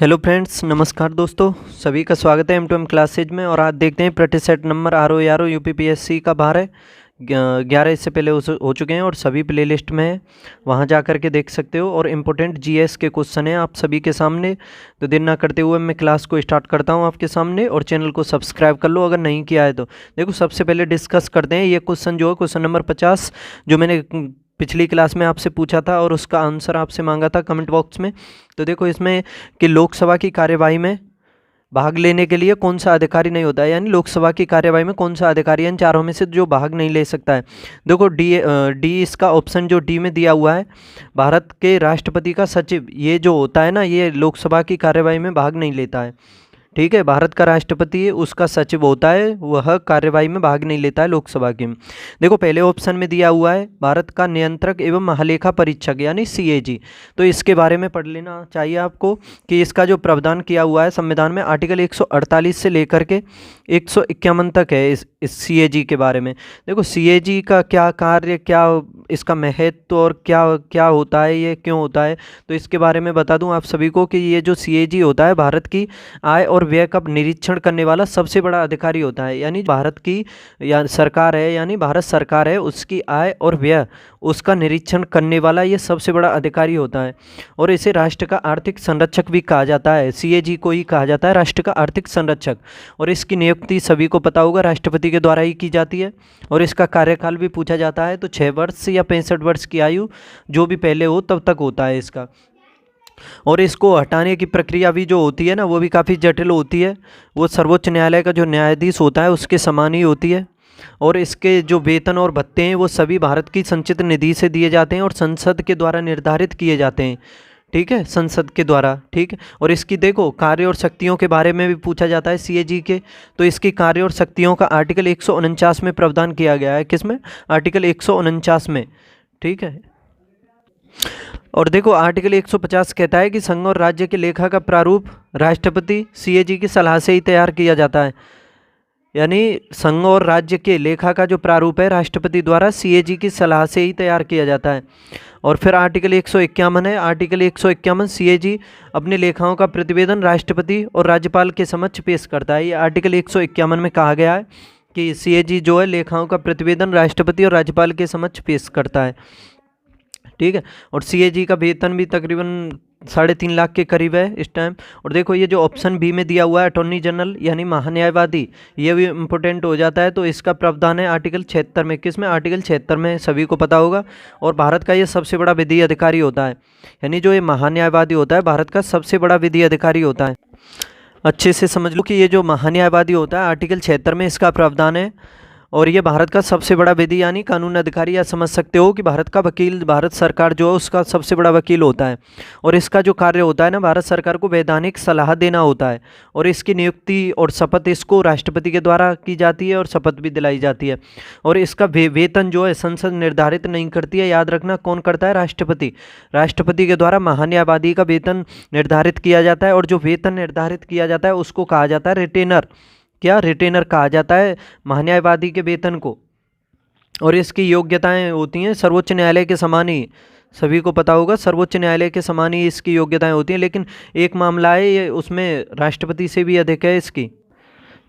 Hello friends, नमस्कार दोस्तों। सभी का स्वागत है M2M क्लासेज में। और आज देखते हैं practice set number RO UPPSC का बाहर है 11 इससे पहले हो चुके हैं और सभी प्लेलिस्ट में है, वहां जा कर के देख सकते हो। और इम्पोर्टेंट GS के क्वेश्चन हैं आप सभी के सामने। तो देर ना करते हुए मैं क्लास को स्टार्ट करता हूं आपके सामने, और चैनल को सब्सक्राइब कर लो अगर नहीं किया है तो। देखो, सबसे पहले डिस्कस करते हैं ये क्वेश्चन जो है क्वेश्चन नंबर 50, जो मैंने पिछली क्लास में आपसे पूछा था और उसका आंसर आपसे मांगा था कमेंट बॉक्स में। तो देखो इसमें कि लोकसभा की कार्यवाही में भाग लेने के लिए कौन सा अधिकारी नहीं होता है, यानी लोकसभा की कार्यवाही में कौन सा अधिकारी इन चारों में से जो भाग नहीं ले सकता है। देखो डी इसका ऑप्शन जो डी में दिया हुआ है, भारत के राष्ट्रपति का सचिव, ये जो होता है ना, ये लोकसभा की कार्यवाही में भाग नहीं लेता है। ठीक है, भारत का राष्ट्रपति उसका सचिव होता है, वह कार्यवाही में भाग नहीं लेता है लोकसभा की। देखो पहले ऑप्शन में दिया हुआ है भारत का नियंत्रक एवं महालेखा परीक्षक यानी CAG। तो इसके बारे में पढ़ लेना चाहिए आपको कि इसका जो प्रावधान किया हुआ है संविधान में आर्टिकल 148 से लेकर के 151 तक है इस CAG के बारे में। देखो CAG का क्या कार्य, क्या इसका महत्व और क्या क्या होता है, ये क्यों होता है, तो इसके बारे में बता दूं आप सभी को कि ये जो CAG होता है भारत की आय और व्यय का निरीक्षण करने वाला सबसे बड़ा अधिकारी होता है। यानी भारत की या सरकार है, यानी भारत सरकार है, उसकी आय और व्यय उसका निरीक्षण करने वाला ये सबसे बड़ा अधिकारी होता है। और इसे राष्ट्र का आर्थिक संरक्षक भी कहा जाता है, CAG को ही कहा जाता है राष्ट्र का आर्थिक संरक्षक। और इसकी नियुक्ति सभी को पता होगा राष्ट्रपति के द्वारा ही की जाती है। और इसका कार्यकाल भी पूछा जाता है तो 6 वर्ष या 65 वर्ष की आयु जो भी पहले हो तब तक होता है इसका। और इसको हटाने की प्रक्रिया भी जो होती है ना, वो भी काफ़ी जटिल होती है। वो सर्वोच्च न्यायालय का जो न्यायाधीश होता है उसके समान ही होती है। और इसके जो वेतन और भत्ते हैं वो सभी भारत की संचित निधि से दिए जाते हैं और संसद के द्वारा निर्धारित किए जाते हैं। ठीक है, संसद के द्वारा। ठीक है, और इसकी देखो कार्य और शक्तियों के बारे में भी पूछा जाता है CAG के। तो इसकी कार्य और शक्तियों का आर्टिकल 149 में प्रावधान किया गया है। किसमें? आर्टिकल 149 में। ठीक है, और देखो आर्टिकल 150 कहता है कि संघ और राज्य के लेखा का प्रारूप राष्ट्रपति CAG की सलाह से ही तैयार किया जाता है। यानी संघ और राज्य के लेखा का जो प्रारूप है राष्ट्रपति द्वारा CAG की सलाह से ही तैयार किया जाता है। और फिर आर्टिकल 151 है, आर्टिकल 151 CAG अपने लेखाओं का प्रतिवेदन राष्ट्रपति और राज्यपाल के समक्ष पेश करता है। ये आर्टिकल 151 में कहा गया है कि CAG जो है लेखाओं का प्रतिवेदन राष्ट्रपति और राज्यपाल के समक्ष पेश करता है। ठीक है, और CAG का वेतन भी तकरीबन 3.5 लाख के करीब है इस टाइम। और देखो ये जो ऑप्शन बी में दिया हुआ है अटॉर्नी जनरल यानी महान्यायवादी, ये भी इम्पोर्टेंट हो जाता है। तो इसका प्रावधान है आर्टिकल 76 में। किस में? आर्टिकल 76 में, सभी को पता होगा। और भारत का ये सबसे बड़ा विधि अधिकारी होता है, यानी जो ये महान्यायवादी होता है भारत का सबसे बड़ा विधि अधिकारी होता है। अच्छे से समझ लो कि ये जो महान्यायवादी होता है आर्टिकल 76 में इसका प्रावधान है। और ये भारत का सबसे बड़ा विधि यानी कानून अधिकारी, या समझ सकते हो कि भारत का वकील, भारत सरकार जो है उसका सबसे बड़ा वकील होता है। और इसका जो कार्य होता है ना, भारत सरकार को वैधानिक सलाह देना होता है। और इसकी नियुक्ति और शपथ इसको राष्ट्रपति के द्वारा की जाती है और शपथ भी दिलाई जाती है। और इसका वेतन जो है संसद निर्धारित नहीं करती है, याद रखना। कौन करता है? राष्ट्रपति। राष्ट्रपति के द्वारा महान्यायवादी का वेतन निर्धारित किया जाता है। और जो वेतन निर्धारित किया जाता है उसको कहा जाता है रिटेनर। क्या? रिटेनर कहा जाता है महान्यायवादी के वेतन को। और इसकी योग्यताएं होती हैं सर्वोच्च न्यायालय के समान ही, सभी को पता होगा सर्वोच्च न्यायालय के समान ही इसकी योग्यताएं होती हैं। लेकिन एक मामला है, ये उसमें राष्ट्रपति से भी अधिक है इसकी,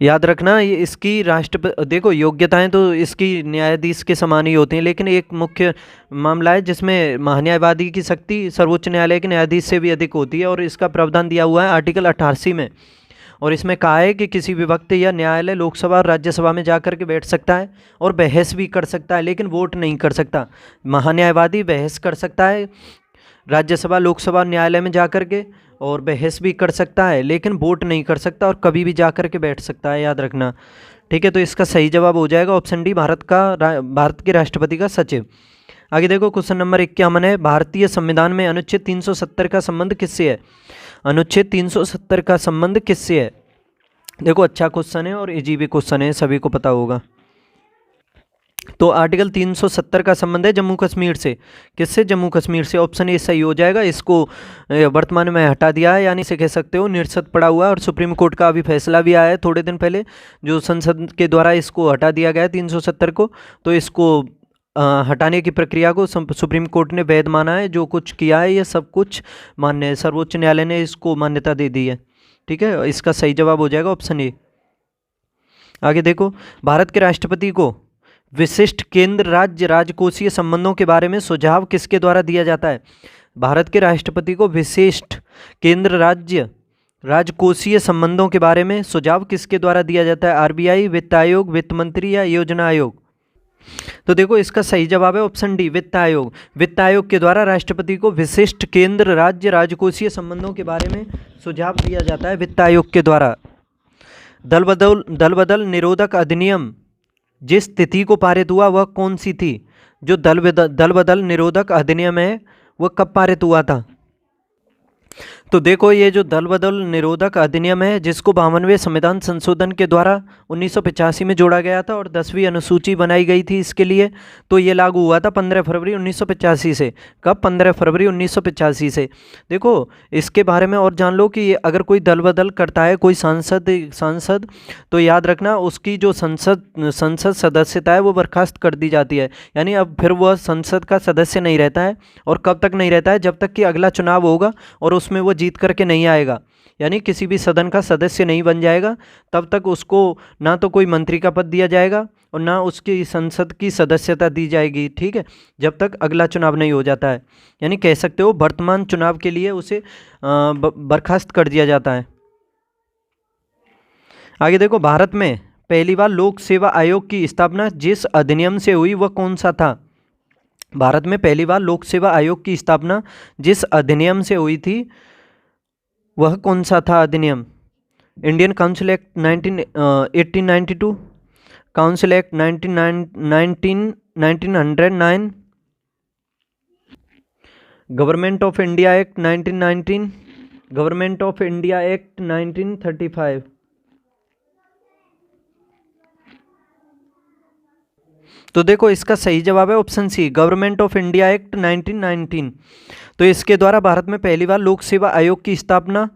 याद रखना। ये इसकी राष्ट्रपति, देखो योग्यताएं तो इसकी न्यायाधीश के समान ही होती हैं, लेकिन एक मुख्य मामला है जिसमें महान्यायवादी की शक्ति सर्वोच्च न्यायालय के न्यायाधीश से भी अधिक होती है। और इसका प्रावधान दिया हुआ है आर्टिकल 88 में। और इसमें कहा है कि किसी भी वक्त या न्यायालय लोकसभा और राज्यसभा में जाकर के बैठ सकता है और बहस भी कर सकता है, लेकिन वोट नहीं कर सकता। महान्यायवादी बहस कर सकता है राज्यसभा, लोकसभा, न्यायालय में जाकर के, और बहस भी कर सकता है, लेकिन वोट नहीं कर सकता और कभी भी जाकर के बैठ सकता है, याद रखना। ठीक है, तो इसका सही जवाब हो जाएगा ऑप्शन डी, भारत के राष्ट्रपति का सचिव। आगे देखो क्वेश्चन नंबर 51 है, भारतीय संविधान में अनुच्छेद 370 का संबंध किससे है? अनुच्छेद 370 का संबंध किससे है? देखो अच्छा क्वेश्चन है और इजी भी क्वेश्चन है, सभी को पता होगा। तो आर्टिकल 370 का संबंध है जम्मू कश्मीर से। किससे? जम्मू कश्मीर से। ऑप्शन ए सही हो जाएगा। इसको वर्तमान में हटा दिया है, यानी इसे कह सकते हो निरस्त पड़ा हुआ है। और सुप्रीम कोर्ट का अभी फैसला भी आया है थोड़े दिन पहले, जो संसद के द्वारा इसको हटा दिया गया है 370 को। तो इसको हटाने की प्रक्रिया को सुप्रीम कोर्ट ने वैध माना है। जो कुछ किया है ये सब कुछ मान्य है, सर्वोच्च न्यायालय ने इसको मान्यता दे दी है। ठीक है, इसका सही जवाब हो जाएगा ऑप्शन ए। आगे देखो, भारत के राष्ट्रपति को विशिष्ट केंद्र राज्य राजकोषीय संबंधों के बारे में सुझाव किसके द्वारा दिया जाता है? भारत के राष्ट्रपति को विशिष्ट केंद्र राज्य राजकोषीय संबंधों के बारे में सुझाव किसके द्वारा दिया जाता है? आरबीआई, वित्त आयोग, वित्त मंत्री या योजना आयोग? तो देखो इसका सही जवाब है ऑप्शन डी, वित्त आयोग। वित्त आयोग के द्वारा राष्ट्रपति को विशिष्ट केंद्र राज्य राजकोषीय संबंधों के बारे में सुझाव दिया जाता है वित्त आयोग के द्वारा। दल बदल निरोधक अधिनियम जिस तिथि को पारित हुआ वह कौन सी थी? जो दल बदल निरोधक अधिनियम है वह कब पारित हुआ था? तो देखो ये जो दल बदल निरोधक अधिनियम है जिसको 52वें संविधान संशोधन के द्वारा 1985 में जोड़ा गया था और 10वीं अनुसूची बनाई गई थी इसके लिए, तो ये लागू हुआ था 15 फरवरी 1985 से। कब? 15 फरवरी 1985 से। देखो इसके बारे में और जान लो कि अगर कोई दल बदल करता है कोई सांसद तो याद रखना उसकी जो संसद सदस्यता है वो बर्खास्त कर दी जाती है, यानी अब फिर वह संसद का सदस्य नहीं रहता है। और कब तक नहीं रहता है? जब तक कि अगला चुनाव होगा और उसमें वो जीत करके नहीं आएगा, यानी किसी भी सदन का सदस्य नहीं बन जाएगा, तब तक उसको ना तो कोई मंत्री का पद दिया जाएगा और ना उसकी संसद की सदस्यता दी जाएगी। ठीक है, जब तक अगला चुनाव नहीं हो जाता है, यानी कह सकते हो वर्तमान चुनाव के लिए उसे बर्खास्त कर दिया जाता है। आगे देखो, भारत में पहली बार लोक सेवा आयोग की स्थापना जिस अधिनियम से हुई वह कौन सा था? भारत में पहली बार लोक सेवा आयोग की स्थापना जिस अधिनियम से हुई थी वह कौन सा था अधिनियम? Indian council act 1892, council act 1909, government of India act 1919, government of India act 1935। तो देखो इसका सही जवाब है option C, government of India act 1919। तो इसके द्वारा भारत में पहली बार लोक सेवा आयोग की स्थापना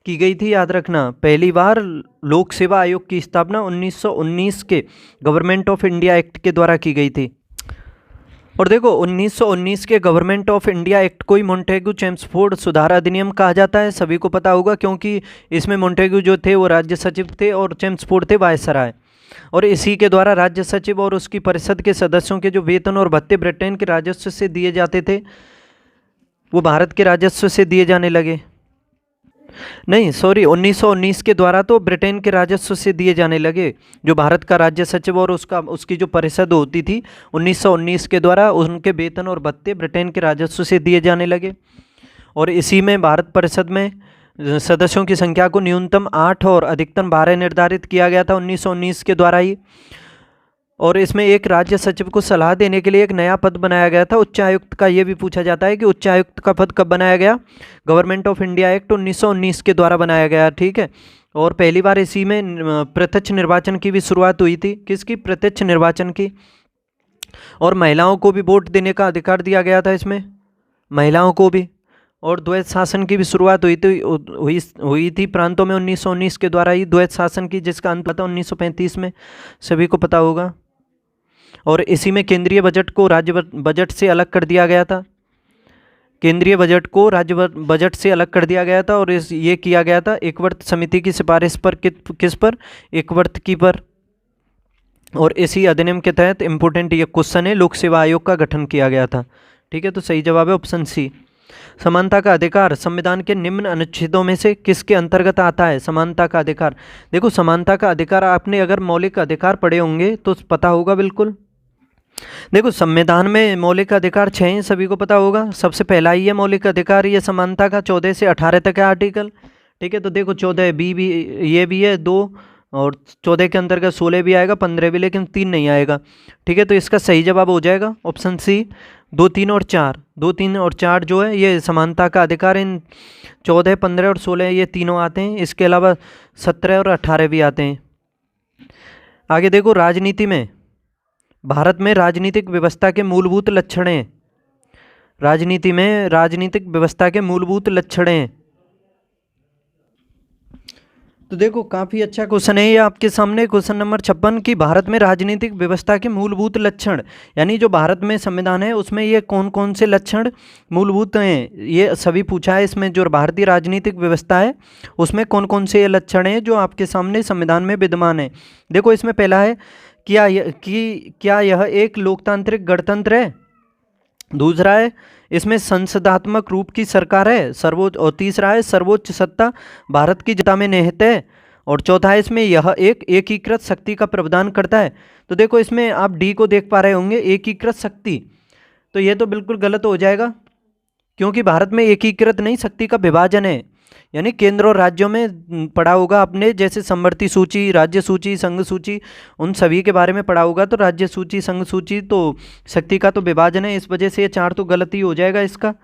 की गई थी। याद रखना, पहली बार लोक सेवा आयोग की स्थापना 1919 के गवर्नमेंट ऑफ इंडिया एक्ट के द्वारा की गई थी। और देखो 1919 के गवर्नमेंट ऑफ इंडिया एक्ट को ही मोंटेगू चेम्सफोर्ड सुधार अधिनियम कहा जाता है। सभी को पता होगा क्योंकि इसमें मोंटेगू जो थे वो राज्य सचिव थे और चेम्सफोर्ड थे वायसराय। और इसी के द्वारा राज्य सचिव और उसकी परिषद के सदस्यों के जो वेतन और भत्ते ब्रिटेन के राजस्व से दिए जाते थे वो भारत के राजस्व से दिए जाने लगे। नहीं सॉरी, 1919 के द्वारा तो ब्रिटेन के राजस्व से दिए जाने लगे। जो भारत का राज्य सचिव और उसकी जो परिषद होती थी 1919 के द्वारा उनके वेतन और भत्ते ब्रिटेन के राजस्व से दिए जाने लगे। और इसी में भारत परिषद में सदस्यों की संख्या को न्यूनतम 8 और अधिकतम 12 निर्धारित किया गया था 1919 के द्वारा ही। और इसमें एक राज्य सचिव को सलाह देने के लिए एक नया पद बनाया गया था उच्चायुक्त का। ये भी पूछा जाता है कि उच्चायुक्त का पद कब बनाया गया? गवर्नमेंट ऑफ इंडिया एक्ट 1919 के द्वारा बनाया गया। ठीक है, और पहली बार इसी में प्रत्यक्ष निर्वाचन की भी शुरुआत हुई थी। किसकी? प्रत्यक्ष निर्वाचन की। और महिलाओं को भी वोट देने का अधिकार दिया गया था इसमें, महिलाओं को भी। और द्वैत शासन की भी शुरुआत हुई थी प्रांतों में 1919 के द्वारा ही द्वैत शासन की, जिसका अंत था 1935 में, सभी को पता होगा। और इसी में केंद्रीय बजट को राज्य बजट से अलग कर दिया गया था। केंद्रीय बजट को राज्य बजट से अलग कर दिया गया था और ये किया गया था एकवर्त समिति की सिफारिश पर। किस पर? एकवर्त की पर। और इसी अधिनियम के तहत इंपोर्टेंट ये क्वेश्चन है, लोक सेवा आयोग का गठन किया गया था। ठीक है, तो सही जवाब है ऑप्शन सी। समानता का अधिकार संविधान के निम्न अनुच्छेदों में से किसके अंतर्गत आता है? समानता का अधिकार, देखो समानता का अधिकार आपने अगर मौलिक अधिकार पढ़े होंगे तो पता होगा बिल्कुल। देखो संविधान में मौलिक अधिकार 6 हैं, सभी को पता होगा। सबसे पहला ही है मौलिक अधिकार ये समानता का, 14 से 18 तक है आर्टिकल। ठीक है, तो देखो 14 बी भी ये भी है 2, और 14 के अंतर्गत 16 भी आएगा, 15 भी, लेकिन 3 नहीं आएगा। ठीक है, तो इसका सही जवाब हो जाएगा ऑप्शन सी, 2, 3 और 4। 2, 3 और 4 जो है ये समानता का अधिकार, इन 14, 15 और 16 ये तीनों आते हैं। इसके अलावा 17 और 18 भी आते हैं। आगे देखो, राजनीति में भारत में राजनीतिक व्यवस्था के मूलभूत लक्षण हैं। राजनीति में राजनीतिक व्यवस्था के मूलभूत लक्षण हैं। तो देखो काफ़ी अच्छा क्वेश्चन है ये आपके सामने, क्वेश्चन नंबर 56 की भारत में राजनीतिक व्यवस्था के मूलभूत लक्षण, यानी जो भारत में संविधान है उसमें ये कौन कौन से लक्षण मूलभूत हैं, ये सभी पूछा है। इसमें जो भारतीय राजनीतिक व्यवस्था है उसमें कौन कौन से ये लक्षण हैं जो आपके सामने संविधान में विद्यमान है। देखो इसमें पहला है क्या यह एक लोकतांत्रिक गणतंत्र है। दूसरा है इसमें संसदात्मक रूप की सरकार है सर्वोच्च, और तीसरा है सर्वोच्च सत्ता भारत की जनता में निहित है, और चौथा है इसमें यह एक एकीकृत शक्ति का प्रावधान करता है। तो देखो इसमें आप डी को देख पा रहे होंगे, एकीकृत शक्ति, तो ये तो बिल्कुल गलत हो जाएगा, क्योंकि भारत में एकीकृत नहीं, शक्ति का विभाजन है। यानी केंद्र और राज्यों में पढ़ा होगा आपने, जैसे समवर्ती सूची, राज्य सूची, संघ सूची, उन सभी के बारे में पढ़ा होगा। तो राज्य सूची, संघ सूची, तो शक्ति का तो विभाजन है, इस वजह से ये 4 तो गलती हो जाएगा इसका।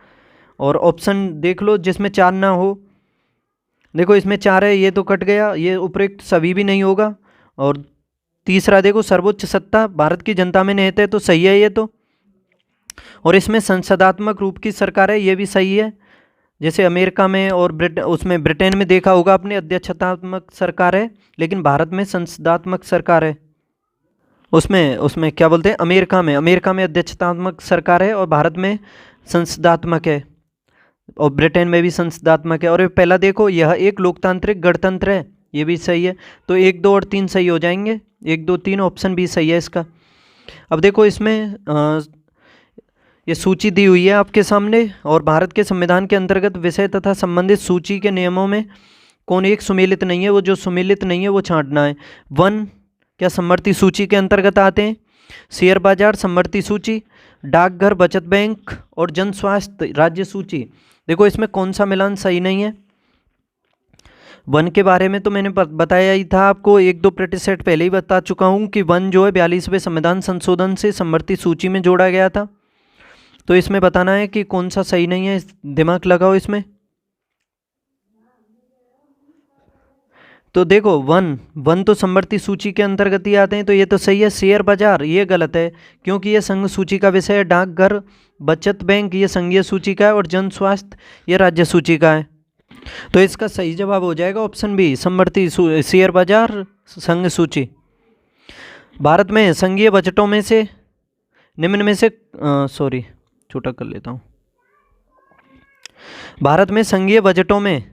और ऑप्शन देख लो जिसमें 4 ना हो। देखो इसमें 4 है, ये तो कट गया, ये उपयुक्त सभी भी नहीं होगा। और तीसरा देखो सर्वोच्च सत्ता भारत की जनता में निहित है, तो सही है ये तो। और इसमें संसदात्मक रूप की सरकार है, ये भी सही है। जैसे अमेरिका में और उसमें ब्रिटेन में देखा होगा आपने अध्यक्षतात्मक सरकार है, लेकिन भारत में संसदात्मक सरकार है। उसमें क्या बोलते हैं, अमेरिका में अध्यक्षतात्मक सरकार है और भारत में संसदात्मक है, और ब्रिटेन में भी संसदात्मक है। और पहला देखो यह एक लोकतांत्रिक गणतंत्र है, ये भी सही है। तो 1, 2 और 3 सही हो जाएंगे, 1, 2, 3 ऑप्शन भी सही है इसका। अब देखो इसमें ये सूची दी हुई है आपके सामने, और भारत के संविधान के अंतर्गत विषय तथा संबंधित सूची के नियमों में कौन एक सुमेलित नहीं है, वो जो सुमेलित नहीं है वो छांटना है। 1 क्या समवर्ती सूची के अंतर्गत आते हैं, शेयर बाजार समवर्ती सूची, डाकघर बचत बैंक और जन स्वास्थ्य राज्य सूची। देखो इसमें कौन सा मिलान सही नहीं है। 1 के बारे में तो मैंने बताया ही था आपको, 1-2 प्रतिशत पहले ही बता चुका हूँ कि 1 जो है 42वें संविधान संशोधन से समवर्ती सूची में जोड़ा गया था। तो इसमें बताना है कि कौन सा सही नहीं है, दिमाग लगाओ इसमें। तो देखो 1 तो समवर्ती सूची के अंतर्गत ही आते हैं, तो ये तो सही है। शेयर बाजार ये गलत है, क्योंकि ये संघ सूची का विषय है। डाकघर बचत बैंक ये संघीय सूची का है, और जन स्वास्थ्य ये राज्य सूची का है। तो इसका सही जवाब हो जाएगा ऑप्शन बी, समवर्ती शेयर बाजार संघ सूची। भारत में संघीय बजटों में से निम्न में से छोटा कर लेता हूँ। भारत में संघीय बजटों में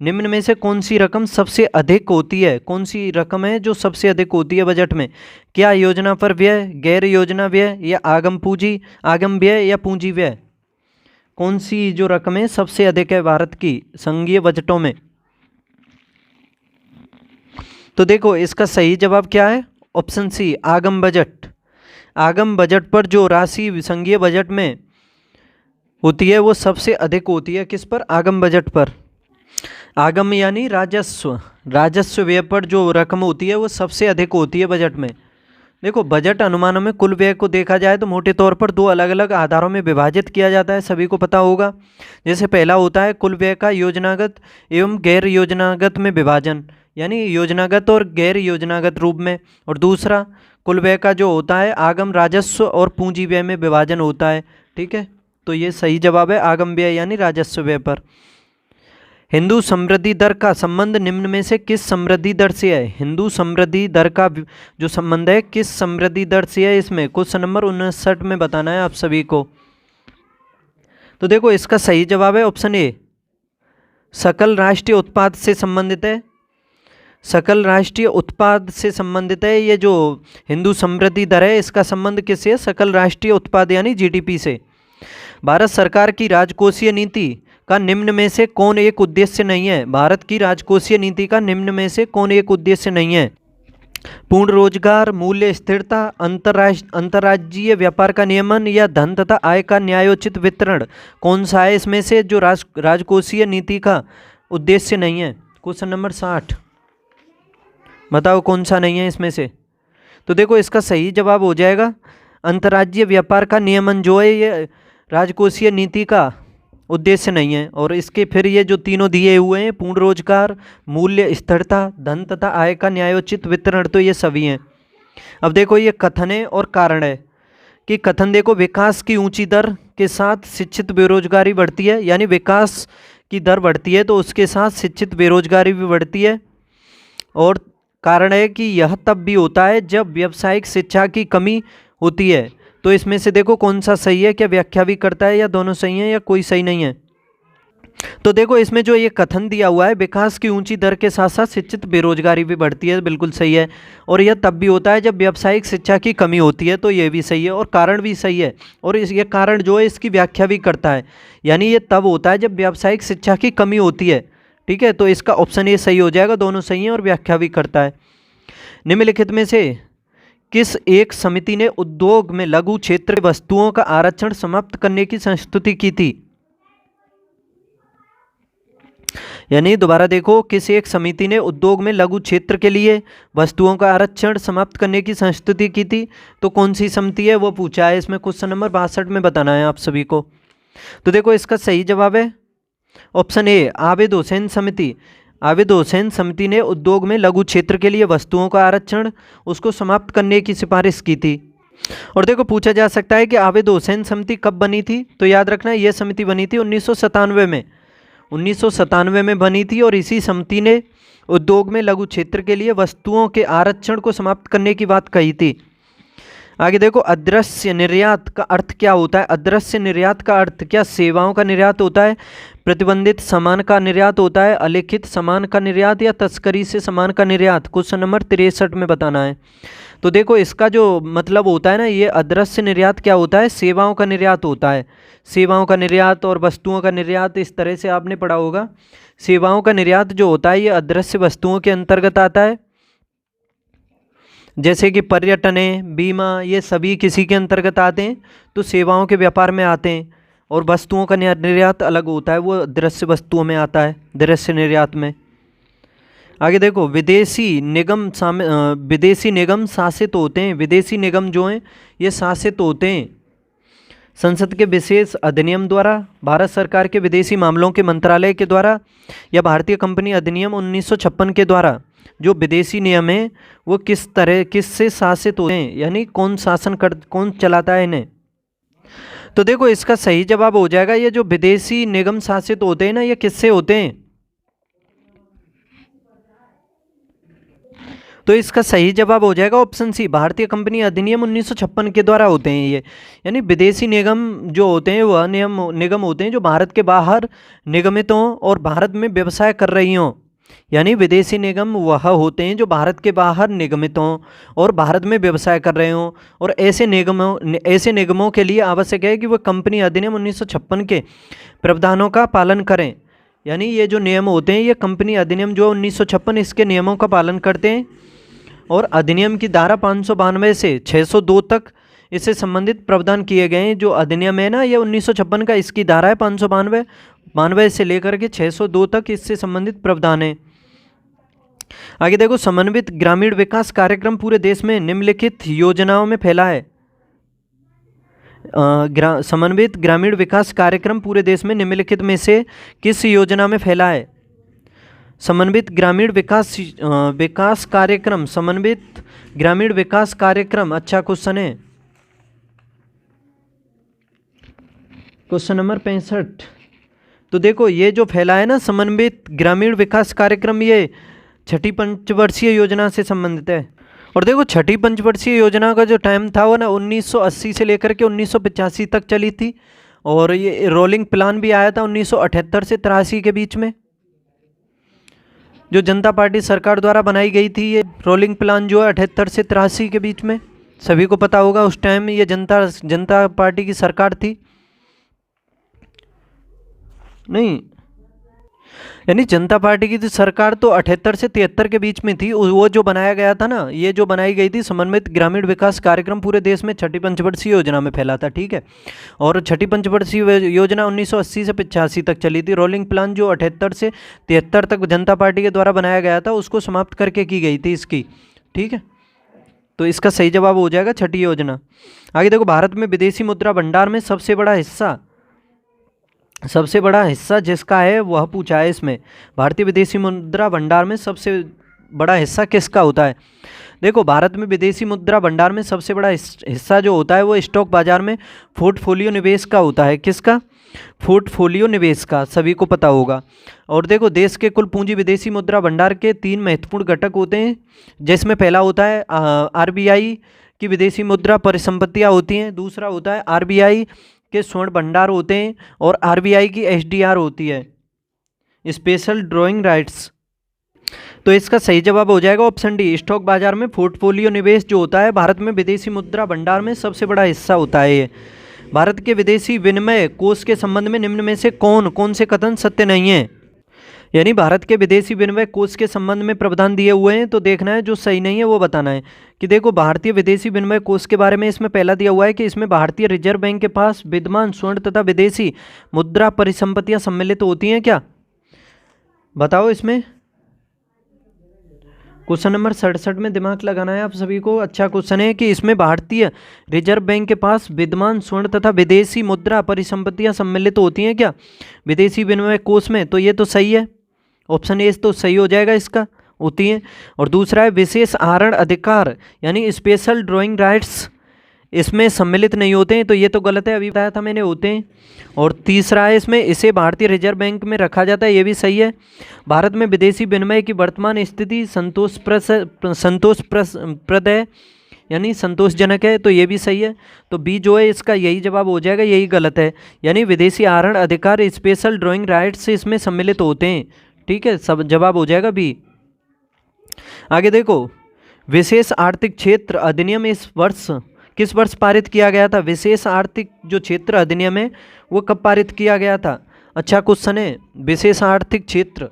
निम्न में से कौन सी रकम सबसे अधिक होती है, कौन सी रकम है जो सबसे अधिक होती है बजट में। क्या योजना पर व्यय, गैर योजना व्यय, या आगम व्यय या पूंजी व्यय। कौन सी जो रकम है सबसे अधिक है भारत की संघीय बजटों में। तो देखो इसका सही जवाब क्या है, ऑप्शन सी आगम बजट। आगम बजट पर जो राशि संघीय बजट में होती है वो सबसे अधिक होती है, किस पर, आगम बजट पर। आगम यानी राजस्व व्यय पर जो रकम होती है वो सबसे अधिक होती है बजट में। देखो बजट अनुमानों में कुल व्यय को देखा जाए तो मोटे तौर पर 2 अलग अलग आधारों में विभाजित किया जाता है, सभी को पता होगा। जैसे पहला होता है कुल व्यय का योजनागत एवं गैर योजनागत में विभाजन, यानी योजनागत और गैर योजनागत रूप में। और दूसरा कुल व्यय का जो होता है आगम राजस्व और पूंजी व्यय में विभाजन होता है। ठीक है, तो ये सही जवाब है आगम व्यय यानी राजस्व व्यय पर। हिंदू समृद्धि दर का संबंध निम्न में से किस समृद्धि दर से है। हिंदू समृद्धि दर का जो संबंध है किस समृद्धि दर से है, इसमें क्वेश्चन नंबर 59 में बताना है आप सभी को। तो देखो इसका सही जवाब है ऑप्शन ए, सकल राष्ट्रीय उत्पाद से संबंधित है। सकल राष्ट्रीय उत्पाद से संबंधित है ये जो हिंदू समृद्धि दर है, इसका संबंध किससे है, सकल राष्ट्रीय उत्पाद यानी जीडीपी से। भारत सरकार की राजकोषीय नीति का निम्न में से कौन एक उद्देश्य नहीं है। भारत की राजकोषीय नीति का निम्न में से कौन एक उद्देश्य नहीं है। पूर्ण रोजगार, मूल्य स्थिरता, अंतर्राज्यीय व्यापार का नियमन, या धन तथा आय का न्यायोचित वितरण। कौन सा है इसमें से जो राजकोषीय नीति का उद्देश्य नहीं है। क्वेश्चन नंबर 60, बताओ कौन सा नहीं है इसमें से। तो देखो इसका सही जवाब हो जाएगा अंतर्राज्यीय व्यापार का नियमन जो है ये राजकोषीय नीति का उद्देश्य नहीं है। और इसके फिर ये जो तीनों दिए हुए हैं, पूर्ण रोजगार, मूल्य स्थिरता, धन तथा आय का न्यायोचित वितरण, तो ये सभी हैं। अब देखो ये कथन है और कारण है कि कथन देखो विकास की ऊंची दर के साथ शिक्षित बेरोजगारी बढ़ती है, यानी विकास की दर बढ़ती है तो उसके साथ शिक्षित बेरोजगारी भी बढ़ती है। और कारण है कि यह तब भी होता है जब व्यावसायिक शिक्षा की कमी होती है। तो इसमें से देखो कौन सा सही है, क्या व्याख्या भी करता है या दोनों सही हैं या कोई सही नहीं है। तो देखो इसमें जो ये कथन दिया हुआ है, विकास की ऊंची दर के साथ साथ शिक्षित बेरोजगारी भी बढ़ती है, बिल्कुल सही है। और यह तब भी होता है जब व्यावसायिक शिक्षा की कमी होती है, तो ये भी सही है और कारण भी सही है। और ये कारण जो है इसकी व्याख्या भी करता है, यानी ये तब होता है जब व्यावसायिक शिक्षा की कमी होती है। ठीक है, तो इसका ऑप्शन ए सही हो जाएगा, दोनों सही हैं और व्याख्या भी करता है। निम्नलिखित में से किस एक समिति ने उद्योग में लघु क्षेत्र की वस्तुओं का आरक्षण समाप्त करने की संस्तुति की थी? यानी दोबारा देखो, किस एक समिति ने उद्योग में लघु क्षेत्र के लिए वस्तुओं का आरक्षण समाप्त करने की संस्तुति की थी? तो कौन सी समिति है वो पूछा है इसमें, क्वेश्चन नंबर 62 में बताना है आप सभी को। तो देखो इसका सही जवाब है ऑप्शन ए, आबिद हुसैन समिति। आबिद हुसैन समिति ने उद्योग में लघु क्षेत्र के लिए वस्तुओं का आरक्षण उसको समाप्त करने की सिफारिश की थी। और देखो पूछा जा सकता है कि आबिद हुसैन समिति कब बनी थी, तो याद रखना यह समिति बनी थी 1997 में। 1997 में बनी थी और इसी समिति ने उद्योग में लघु क्षेत्र के लिए वस्तुओं के आरक्षण को समाप्त करने की बात कही थी। आगे देखो, अदृश्य निर्यात का अर्थ क्या होता है? अदृश्य निर्यात का अर्थ क्या सेवाओं का निर्यात होता है, प्रतिबंधित सामान का निर्यात होता है, अलिखित सामान का निर्यात या तस्करी से सामान का निर्यात? क्वेश्चन नंबर 63 में बताना है। तो देखो इसका जो मतलब होता है ना, ये अदृश्य निर्यात क्या होता है, सेवाओं का निर्यात होता है। सेवाओं का निर्यात और वस्तुओं का निर्यात इस तरह से आपने पढ़ा होगा। सेवाओं का निर्यात जो होता है ये अदृश्य वस्तुओं के अंतर्गत आता है, जैसे कि पर्यटन है, बीमा, ये सभी किसी के अंतर्गत आते हैं, तो सेवाओं के व्यापार में आते हैं। और वस्तुओं का निर्यात अलग होता है, वो दृश्य वस्तुओं में आता है, दृश्य निर्यात में। आगे देखो, विदेशी निगम शासित होते हैं। विदेशी निगम जो हैं ये शासित होते हैं संसद के विशेष अधिनियम द्वारा, भारत सरकार के विदेशी मामलों के मंत्रालय के द्वारा, या भारतीय कंपनी अधिनियम 1956 के द्वारा। जो विदेशी नियम है वो किससे शासित होते हैं, यानी कौन चलाता है इन्हें? तो देखो इसका सही जवाब हो जाएगा, ये जो विदेशी निगम शासित होते हैं ना, ये किससे होते हैं? तो इसका सही जवाब हो जाएगा ऑप्शन सी, भारतीय कंपनी अधिनियम 1956 के द्वारा होते हैं ये। यानी विदेशी निगम जो होते हैं वह निगम होते हैं जो भारत के बाहर निगमित हों और भारत में व्यवसाय कर रही हों। यानी विदेशी निगम वह होते हैं जो भारत के बाहर निगमित हों और भारत में व्यवसाय कर रहे हों। और ऐसे निगमों के लिए आवश्यक है कि वह कंपनी अधिनियम 1956 के प्रावधानों का पालन करें। यानी ये जो नियम होते हैं ये कंपनी अधिनियम जो 1956 इसके नियमों का पालन करते हैं। और अधिनियम की धारा 592 से 602 तक इससे संबंधित प्रावधान किए गए हैं। जो अधिनियम है ना ये 1956 का, इसकी धारा है 592 से लेकर के 602 तक इससे संबंधित प्रावधान है। आगे देखो, समन्वित ग्रामीण विकास कार्यक्रम पूरे देश में निम्नलिखित योजनाओं में फैला है। समन्वित ग्रामीण विकास कार्यक्रम पूरे देश में निम्नलिखित में से किस योजना में फैला है? समन्वित ग्रामीण विकास कार्यक्रम, समन्वित ग्रामीण विकास कार्यक्रम, अच्छा क्वेश्चन है, क्वेश्चन नंबर 65। तो देखो ये जो फैला है ना समन्वित ग्रामीण विकास कार्यक्रम, ये छठी पंचवर्षीय योजना से संबंधित है। और देखो छठी पंचवर्षीय योजना का जो टाइम था वो ना 1980 से लेकर के 1985 तक चली थी। और ये रोलिंग प्लान भी आया था 1978 से 83 के बीच में, जो जनता पार्टी सरकार द्वारा बनाई गई थी। ये रोलिंग प्लान जो है 78 से 83 के बीच में, सभी को पता होगा उस टाइम ये जनता पार्टी की सरकार थी। नहीं, यानी जनता पार्टी की सरकार तो 78 से 73 के बीच में थी। वो जो बनाया गया था ना, ये जो बनाई गई थी समन्वित ग्रामीण विकास कार्यक्रम पूरे देश में छठी पंचवर्षीय योजना में फैला था। ठीक है, और छठी पंचवर्षीय योजना 1980 से 85 तक चली थी। रोलिंग प्लान जो 78 से 73 तक जनता पार्टी के द्वारा बनाया गया था उसको समाप्त करके की गई थी इसकी। ठीक है, तो इसका सही जवाब हो जाएगा छठी योजना। आगे देखो, भारत में विदेशी मुद्रा भंडार में सबसे बड़ा हिस्सा जिसका है वह पूछा है इसमें। भारतीय विदेशी मुद्रा भंडार में सबसे बड़ा हिस्सा किसका होता है? देखो भारत में विदेशी मुद्रा भंडार में सबसे बड़ा हिस्सा जो होता है वो स्टॉक बाजार में पोर्टफोलियो निवेश का होता है। किसका? पोर्टफोलियो निवेश का, सभी को पता होगा। और देखो, देश के कुल पूंजी विदेशी मुद्रा भंडार के 3 महत्वपूर्ण घटक होते हैं, जिसमें पहला होता है आरबीआई की विदेशी मुद्रा परिसंपत्तियाँ होती हैं, दूसरा होता है आरबीआई के स्वर्ण भंडार होते हैं, और आरबीआई की एसडीआर होती है, स्पेशल ड्रॉइंग राइट्स। तो इसका सही जवाब हो जाएगा ऑप्शन डी। स्टॉक बाजार में पोर्टफोलियो निवेश जो होता है, भारत में विदेशी मुद्रा भंडार में सबसे बड़ा हिस्सा होता है ये। भारत के विदेशी विनिमय कोष के संबंध में निम्न में से कौन कौन से कथन सत्य नहीं है? यानी भारत के विदेशी विनिमय कोष के संबंध में प्रावधान दिए हुए हैं, तो देखना है जो सही नहीं है वो बताना है। कि देखो, भारतीय विदेशी विनिमय कोष के बारे में इसमें पहला दिया हुआ है कि इसमें भारतीय रिजर्व बैंक के पास विद्यमान स्वर्ण तथा विदेशी मुद्रा परिसंपत्तियां सम्मिलित होती हैं क्या? बताओ इसमें। क्वेश्चन नंबर 67 में दिमाग लगाना है आप सभी को। अच्छा क्वेश्चन है कि इसमें भारतीय रिजर्व बैंक के पास विद्यमान स्वर्ण तथा विदेशी मुद्रा परिसंपत्तियां सम्मिलित होती हैं क्या विदेशी विनिमय कोष में? तो ये तो सही है, ऑप्शन ए तो सही हो जाएगा इसका, होती हैं। और दूसरा है विशेष आहरण अधिकार यानी स्पेशल ड्रॉइंग राइट्स, इसमें सम्मिलित नहीं होते हैं, तो ये तो गलत है, अभी बताया था मैंने, होते हैं। और तीसरा है इसमें इसे भारतीय रिजर्व बैंक में रखा जाता है, ये भी सही है। भारत में विदेशी विनिमय की वर्तमान स्थिति संतोषप्रद है यानी संतोषजनक है, तो ये भी सही है। तो बी जो है इसका यही जवाब हो जाएगा, यही गलत है। यानी विदेशी आहरण अधिकार स्पेशल ड्रॉइंग राइट्स से इसमें सम्मिलित होते हैं, ठीक है, सब जवाब हो जाएगा बी। आगे देखो, विशेष आर्थिक क्षेत्र अधिनियम किस वर्ष पारित किया गया था? विशेष आर्थिक जो क्षेत्र अधिनियम है वो कब पारित किया गया था? अच्छा क्वेश्चन है, विशेष आर्थिक क्षेत्र,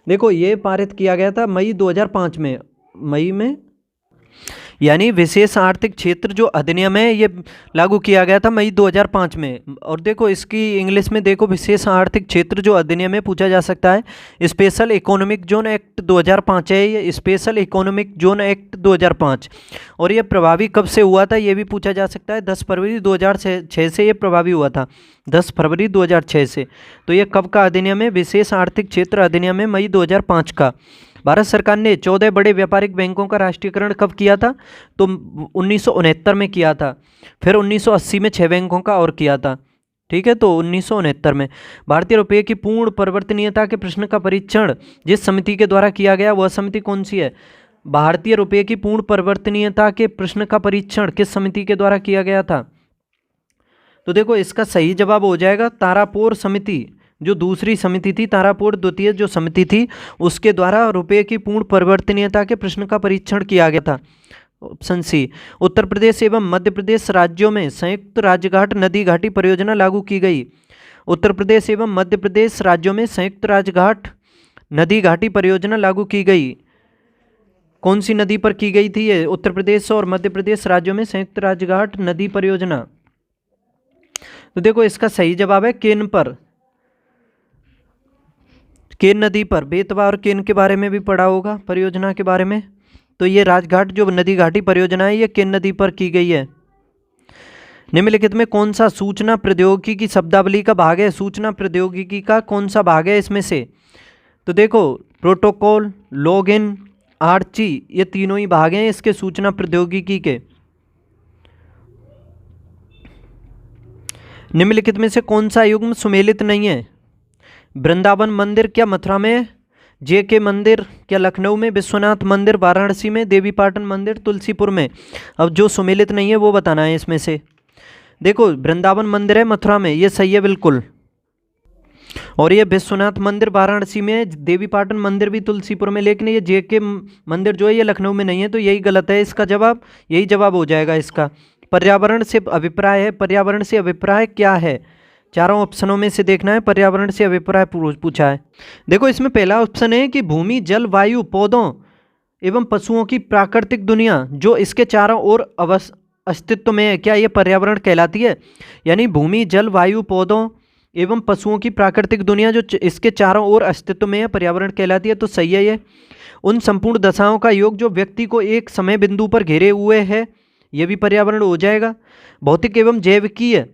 देखो ये पारित किया गया था मई 2005 में, मई में, यानी विशेष आर्थिक क्षेत्र जो अधिनियम है ये लागू किया गया था मई 2005 में। और देखो इसकी इंग्लिश में देखो, विशेष आर्थिक क्षेत्र जो अधिनियम है पूछा जा सकता है, स्पेशल इकोनॉमिक जोन एक्ट 2005 है ये, स्पेशल इकोनॉमिक जोन एक्ट 2005। और ये प्रभावी कब से हुआ था ये भी पूछा जा सकता है, 10 फरवरी 2006 से ये प्रभावी हुआ था, 10 फरवरी 2006 से। तो ये कब का अधिनियम है? विशेष आर्थिक क्षेत्र अधिनियम है मई 2005 का। भारत सरकार ने 14 बड़े व्यापारिक बैंकों का राष्ट्रीयकरण कब किया था? तो 1969 में किया था। फिर 1980 में 6 बैंकों का और किया था, ठीक है, तो 1969 में। भारतीय रुपये की पूर्ण परिवर्तनीयता के प्रश्न का परीक्षण जिस समिति के द्वारा किया गया वह समिति कौन सी है? भारतीय रुपये की पूर्ण परिवर्तनीयता के प्रश्न का परीक्षण किस समिति के द्वारा किया गया था? तो देखो इसका सही जवाब हो जाएगा तारापोर समिति, जो दूसरी समिति थी, तारापोर द्वितीय जो समिति थी उसके द्वारा रुपये की पूर्ण परिवर्तनीयता के प्रश्न का परीक्षण किया गया था, ऑप्शन सी। उत्तर प्रदेश एवं मध्य प्रदेश राज्यों में संयुक्त राजघाट नदी घाटी परियोजना लागू की गई। उत्तर प्रदेश एवं मध्य प्रदेश राज्यों में संयुक्त राजघाट नदी घाटी परियोजना लागू की गई। कौन सी नदी पर की गई थी ये? उत्तर प्रदेश और मध्य प्रदेश राज्यों में संयुक्त राजघाट नदी परियोजना। तो देखो इसका सही जवाब है केन पर, केन नदी पर। बेतवा और केन के बारे में भी पढ़ा होगा, परियोजना के बारे में। तो ये राजघाट जो नदी घाटी परियोजना है ये केन नदी पर की गई है। निम्नलिखित में कौन सा सूचना प्रौद्योगिकी की शब्दावली का भाग है? सूचना प्रौद्योगिकी का कौन सा भाग है इसमें से? तो देखो प्रोटोकॉल, लॉगिन, आर्ची, ये तीनों ही भाग हैं इसके सूचना प्रौद्योगिकी के। निम्नलिखित में से कौन सा युग्म सुमेलित नहीं है? वृंदावन मंदिर क्या मथुरा में, JK मंदिर क्या लखनऊ में, विश्वनाथ मंदिर वाराणसी में, देवीपाटन मंदिर तुलसीपुर में। अब जो सुमेलित नहीं है वो बताना है इसमें से। देखो वृंदावन मंदिर है मथुरा में, ये सही है बिल्कुल। और ये विश्वनाथ मंदिर वाराणसी में है, देवीपाटन मंदिर भी तुलसीपुर में, लेकिन ये JK मंदिर जो है ये लखनऊ में नहीं है, तो यही गलत है इसका जवाब, यही जवाब हो जाएगा इसका। पर्यावरण से अभिप्राय है, पर्यावरण से अभिप्राय क्या है? चारों ऑप्शनों में से देखना है, पर्यावरण से अभिप्राय पूछा है। देखो इसमें पहला ऑप्शन है कि भूमि, जल, वायु, पौधों एवं पशुओं की प्राकृतिक दुनिया जो इसके चारों ओर अस्तित्व में है, क्या ये पर्यावरण कहलाती है? यानी भूमि, जल, वायु, पौधों एवं पशुओं की प्राकृतिक दुनिया जो इसके चारों ओर अस्तित्व में है पर्यावरण कहलाती है, तो सही है ये। उन संपूर्ण दशाओं का योग जो व्यक्ति को एक समय बिंदु पर घेरे हुए है, ये भी पर्यावरण हो जाएगा। भौतिक एवं जैविकीय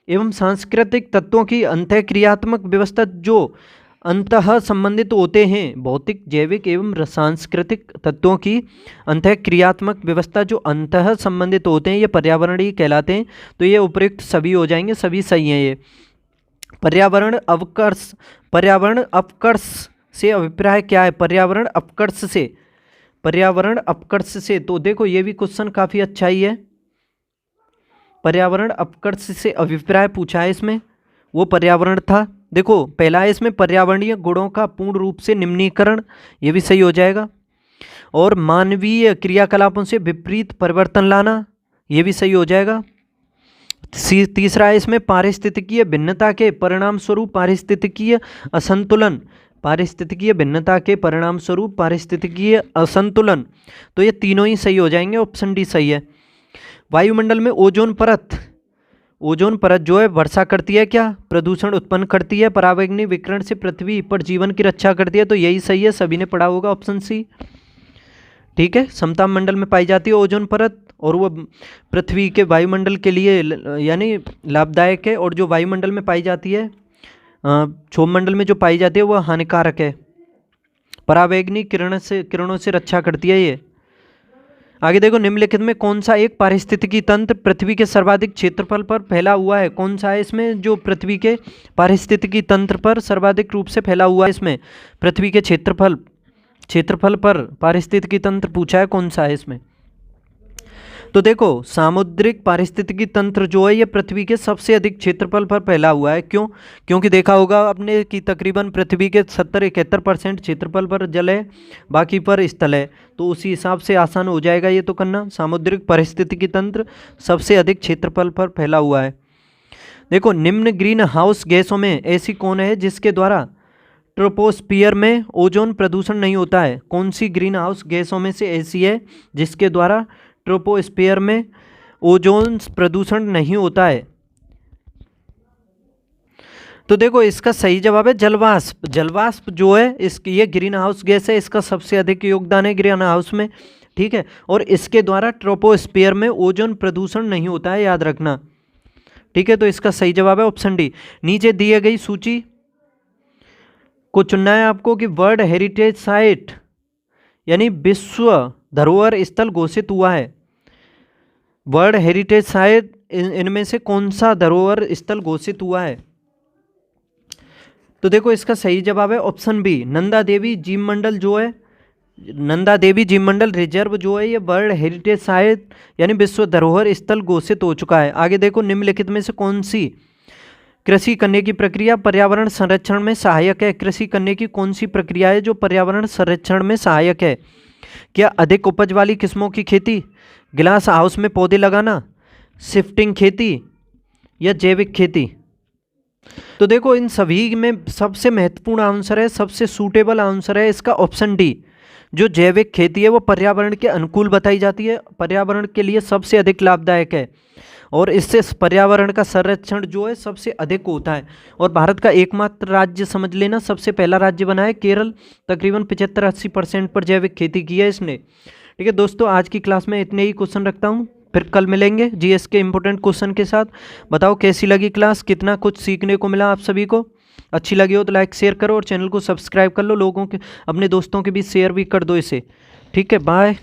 एवं सांस्कृतिक तत्वों की अंतःक्रियात्मक व्यवस्था जो अंतः संबंधित होते हैं। भौतिक, जैविक एवं सांस्कृतिक तत्वों की अंतः क्रियात्मक व्यवस्था जो अंतः संबंधित होते हैं ये पर्यावरणीय कहलाते हैं। तो ये उपयुक्त सभी हो जाएंगे, सभी सही हैं ये। पर्यावरण अपकर्ष से अभिप्राय क्या है? पर्यावरण अपकर्ष से तो देखो ये भी क्वेश्चन काफी अच्छा ही है। पर्यावरण अपकर्ष से अभिप्राय पूछा है इसमें, वो पर्यावरण था। देखो पहला है इसमें पर्यावरणीय गुणों का पूर्ण रूप से निम्नीकरण, ये भी सही हो जाएगा। और मानवीय क्रियाकलापों से विपरीत परिवर्तन लाना, ये भी सही हो जाएगा। तीसरा है इसमें पारिस्थितिकीय भिन्नता के परिणाम स्वरूप पारिस्थितिकीय असंतुलन, पारिस्थितिकीय भिन्नता के परिणाम स्वरूप पारिस्थितिकीय असंतुलन। तो ये तीनों ही सही हो जाएंगे, ऑप्शन डी सही है। वायुमंडल में ओजोन परत जो है वर्षा करती है क्या? प्रदूषण उत्पन्न करती है, परावैंगनी विकिरण से पृथ्वी पर जीवन की रक्षा करती है। तो यही सही है, सभी ने पढ़ा होगा, ऑप्शन सी। ठीक है, समताप मंडल में पाई जाती है ओजोन परत और वो पृथ्वी के वायुमंडल के लिए यानी लाभदायक है। और जो वायुमंडल में पाई जाती है, क्षोभमंडल में जो पाई जाती है, वह हानिकारक है। परावैंगनी किरणों से रक्षा करती है ये। आगे देखो, निम्नलिखित में कौन सा एक पारिस्थितिकी तंत्र पृथ्वी के सर्वाधिक क्षेत्रफल पर फैला हुआ है? कौन सा है इसमें जो पृथ्वी के पारिस्थितिकी तंत्र पर सर्वाधिक रूप से फैला हुआ है? इसमें पृथ्वी के क्षेत्रफल पर पारिस्थितिकी तंत्र पूछा है, कौन सा है इसमें? तो देखो सामुद्रिक पारिस्थितिकी तंत्र जो है ये पृथ्वी के सबसे अधिक क्षेत्रफल पर फैला हुआ है। क्यों? क्योंकि देखा होगा आपने कि तकरीबन पृथ्वी के 70-71% क्षेत्रफल पर जल है, बाकी पर स्थल है। तो उसी हिसाब से आसान हो जाएगा ये तो करना। सामुद्रिक पारिस्थितिकी तंत्र सबसे अधिक क्षेत्रफल पर फैला हुआ है। देखो, निम्न ग्रीन हाउस गैसों में ऐसी कौन है जिसके द्वारा ट्रोपोस्फियर में ओजोन प्रदूषण नहीं होता है? कौन सी ग्रीन हाउस गैसों में से ऐसी है जिसके द्वारा ट्रोपोस्फियर में ओजोन प्रदूषण नहीं होता है? तो देखो इसका सही जवाब है जलवाष्प। जलवाष्प जो है ये ग्रीन हाउस गैस है, इसका सबसे अधिक योगदान है ग्रीन हाउस में। ठीक है, और इसके द्वारा ट्रोपोस्फियर में ओजोन प्रदूषण नहीं होता है, याद रखना। ठीक है, तो इसका सही जवाब है ऑप्शन डी। नीचे दिए गई सूची को चुनना है आपको कि वर्ल्ड हेरिटेज साइट यानी विश्व धरोहर स्थल घोषित हुआ है। वर्ल्ड हेरिटेज साइट इनमें से कौन सा धरोहर स्थल घोषित हुआ है? तो देखो इसका सही जवाब है ऑप्शन बी, नंदा देवी जीवमंडल जो है, नंदा देवी जीवमंडल रिजर्व जो है ये वर्ल्ड हेरिटेज साइट यानी विश्व धरोहर स्थल घोषित हो चुका है। आगे देखो, निम्नलिखित में से कौन सी कृषि करने की प्रक्रिया पर्यावरण संरक्षण में सहायक है? कृषि करने की कौन सी प्रक्रिया है जो पर्यावरण संरक्षण में सहायक है? क्या अधिक उपज वाली किस्मों की खेती, ग्लास हाउस में पौधे लगाना, शिफ्टिंग खेती या जैविक खेती? तो देखो इन सभी में सबसे महत्वपूर्ण आंसर है, सबसे सूटेबल आंसर है इसका ऑप्शन डी। जो जैविक खेती है वो पर्यावरण के अनुकूल बताई जाती है, पर्यावरण के लिए सबसे अधिक लाभदायक है और इससे पर्यावरण का संरक्षण जो है सबसे अधिक होता है। और भारत का एकमात्र राज्य समझ लेना, सबसे पहला राज्य बना है केरल, तकरीबन 75-80% पर जैविक खेती की है इसने। ठीक है दोस्तों, आज की क्लास में इतने ही क्वेश्चन रखता हूँ, फिर कल मिलेंगे जीएस के इंपॉर्टेंट क्वेश्चन के साथ। बताओ कैसी लगी क्लास, कितना कुछ सीखने को मिला आप सभी को? अच्छी लगी हो तो लाइक शेयर करो और चैनल को सब्सक्राइब कर लो, लोगों के अपने दोस्तों के बीच शेयर भी कर दो इसे। ठीक है, बाय।